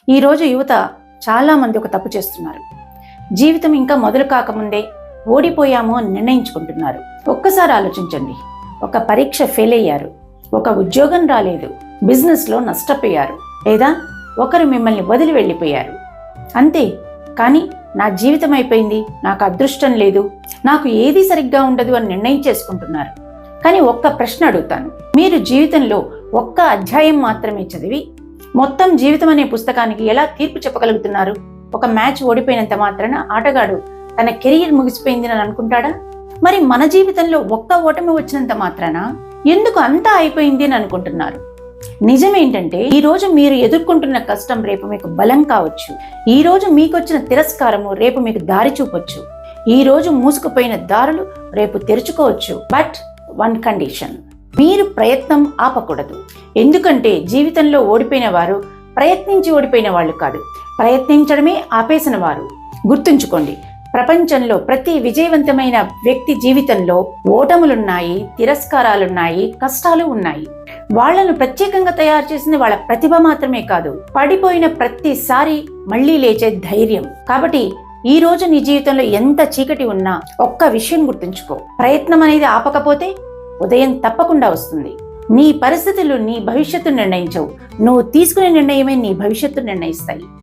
ఈరోజు యువత చాలామంది ఒక తప్పు చేస్తున్నారు. జీవితం ఇంకా మొదలు కాకముందే ఓడిపోయాము అని నిర్ణయించుకుంటున్నారు. ఒక్కసారి ఆలోచించండి. ఒక పరీక్ష ఫెయిల్ అయ్యారు, ఒక ఉద్యోగం రాలేదు, బిజినెస్లో నష్టపోయారు, లేదా ఒకరు మిమ్మల్ని వదిలి వెళ్ళిపోయారు. అంతే. కానీ నా జీవితం అయిపోయింది, నాకు అదృష్టం లేదు, నాకు ఏది సరిగ్గా ఉండదు అని నిర్ణయం చేసుకుంటున్నారు. కానీ ఒక్క ప్రశ్న అడుగుతాను. మీరు జీవితంలో ఒక్క అధ్యాయం మాత్రమే చదివి మొత్తం జీవితం అనే పుస్తకానికి ఎలా తీర్పు చెప్పగలుగుతున్నారు? ఒక మ్యాచ్ ఓడిపోయినంత మాత్రాన ఆటగాడు తన కెరీర్ ముగిసిపోయింది అని అనుకుంటాడా? మరి మన జీవితంలో ఒక్క ఓటమి వచ్చినంత మాత్రాన ఎందుకు అంతా అయిపోయింది అని అనుకుంటున్నారు? నిజమేంటంటే ఈ రోజు మీరు ఎదుర్కొంటున్న కష్టం రేపు మీకు బలం కావచ్చు. ఈ రోజు మీకు వచ్చిన తిరస్కారము రేపు మీకు దారి చూపొచ్చు. ఈ రోజు మూసుకుపోయిన దారులు రేపు తెరుచుకోవచ్చు. బట్ వన్ కండిషన్, మీరు ప్రయత్నం ఆపకూడదు. ఎందుకంటే జీవితంలో ఓడిపోయిన వారు ప్రయత్నించి ఓడిపోయిన వాళ్ళు కాదు, ప్రయత్నించడమే ఆపేసిన వారు. గుర్తుంచుకోండి, ప్రపంచంలో ప్రతి విజయవంతమైన వ్యక్తి జీవితంలో ఓటములున్నాయి, తిరస్కారాలున్నాయి, కష్టాలు ఉన్నాయి. వాళ్లను ప్రత్యేకంగా తయారు చేసింది వాళ్ళ ప్రతిభ మాత్రమే కాదు, పడిపోయిన ప్రతిసారి మళ్లీ లేచే ధైర్యం. కాబట్టి ఈ రోజు నీ జీవితంలో ఎంత చీకటి ఉన్నా ఒక్క విషయం గుర్తుంచుకో, ప్రయత్నం అనేది ఆపకపోతే ఉదయం తప్పకుండా వస్తుంది. నీ పరిస్థితులు నీ భవిష్యత్తు నిర్ణయించవు, నువ్వు తీసుకునే నిర్ణయమే నీ భవిష్యత్తు నిర్ణయిస్తాయి.